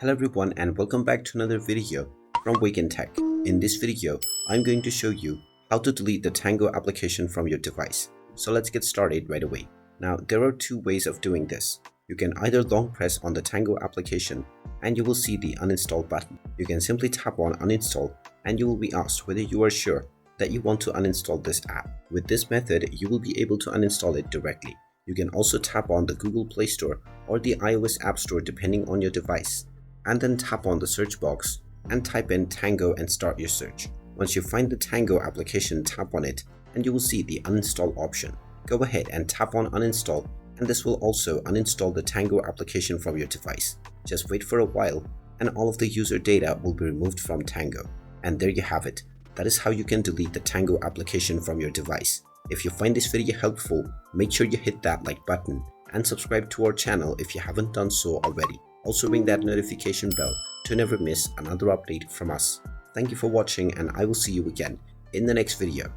Hello everyone and welcome back to another video from Wake&Tech. In this video, I'm going to show you how to delete the Tango application from your device. So let's get started right away. Now there are two ways of doing this. You can either long press on the Tango application and you will see the uninstall button. You can simply tap on uninstall and you will be asked whether you are sure that you want to uninstall this app. With this method, you will be able to uninstall it directly. You can also tap on the Google Play Store or the iOS App Store depending on your device, and then tap on the search box and type in Tango and start your search. Once you find the Tango application, tap on it and you will see the uninstall option. Go ahead and tap on uninstall and this will also uninstall the Tango application from your device. Just wait for a while and all of the user data will be removed from Tango. And there you have it. That is how you can delete the Tango application from your device. If you find this video helpful, make sure you hit that like button and subscribe to our channel if you haven't done so already. Also ring that notification bell to never miss another update from us. Thank you for watching and I will see you again in the next video.